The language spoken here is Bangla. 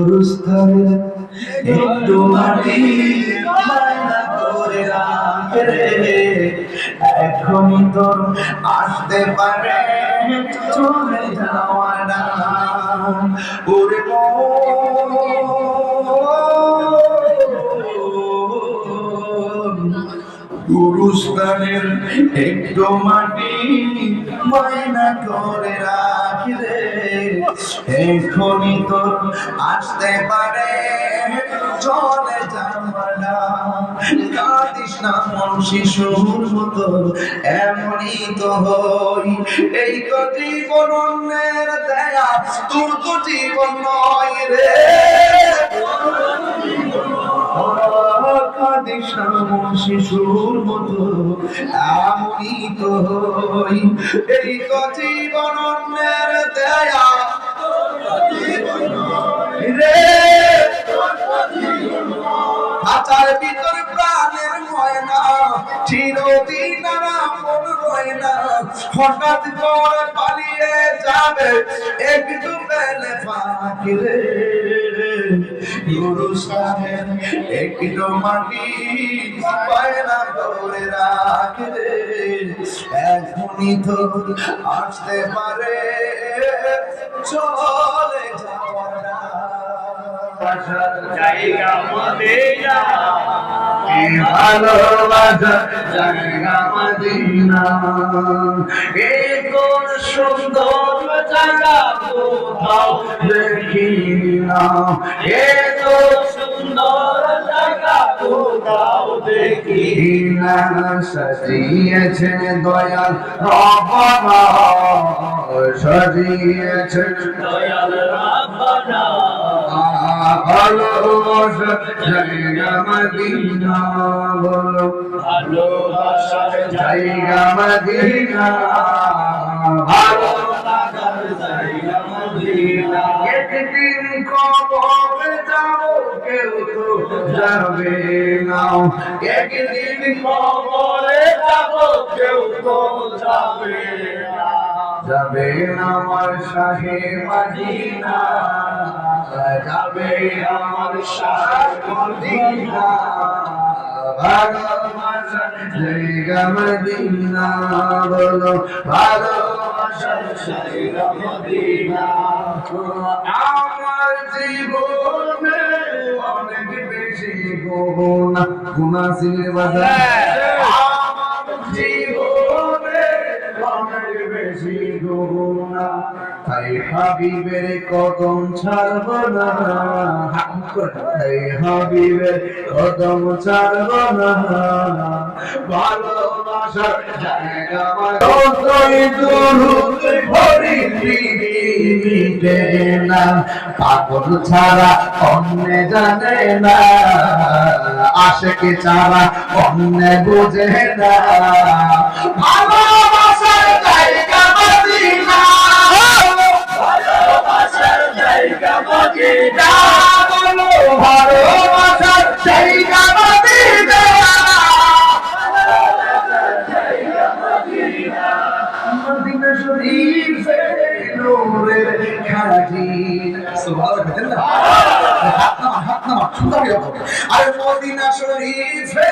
গুরুস্থানে একটু মাটি মায়না করে রাখ রে, এখনই তোর আসতে পারে চলে যাওয়া না। ওরে গুরুস্থানের একটু মাটি ময়না করে রাখি রে, এখনই তোর আসতে পারে চলে যাওয়া না। কাঁদিস না মন শিশুর মতো, এমনই তো হই। এই তো জীবন অন্যের দেয়া, তোর তো জীবন নয় রে। কাঁদিস না মন শিশুর মতো, এমনই তো হই। এই তো জীবন অন্যের দেয়া রে, খাঁচার ভিতর প্রাণের ময়না চিরদিন আপন রয় না। হঠাৎ করে পালিয়ে যাবে একটু পেলে ফাঁকি রে, গুরুস্থানের একটু মাটি ময়না করে রাখ রে, এখনই তো আসতে পারে চলে যাওয়া না। জায়গা মদিনা, ভালোবাসার জায়গা মদিনা, এই কোন সুন্দর জায়গা কোথাও দেখি না। এত সুন্দর জায়গা কোথাও দেখি না সাজিয়েছে দয়াল রব্বানা, সাজিয়েছে দয়াল রাব্বানা। ভালোবাসার জায়গা মদিনা, বলো ভালোবাসার জায়গা মদিনা, ভালোবাসার জায়গা মদিনা। একদিন কবরে যাও কেউ তো যাবে না, একদিন কবরে যাব কেউ তো যাবে না। যাবে না আমার শাহে মদিনা, যাবে আমার শাহ মদিনা, ভালোবাসার জায়গা মদিনা, বলো ভালোবাসার জায়গা মদিনা। আমার জীবনে অনেক বেশি গুনাহ, গুনাহ ছিল বাজার। আমার জীবনে অনেক বেশি গুনাহ, তাই হাবিবের কদম ছাড়ব না, তাই হাবিবের কদম ছাড়ব না। ভালোবাসার জায়গা যতই দুরূদ ভরি পৃথিবীতে না, পাগল ছাড়া অন্য জানে না, আশিক ছাড়া অন্য বুঝে না। ভালোবাসার জায়গা মদিনা, ভালোবাসার জায়গা মদিনা, বলো ভালোবাসার জায়গা মদিনা, মদিনা শরীফে নূরের খাজিনা। সুবহানাল্লাহ, হাত নামা সুন্দর করে। আর মদিনা শরীফে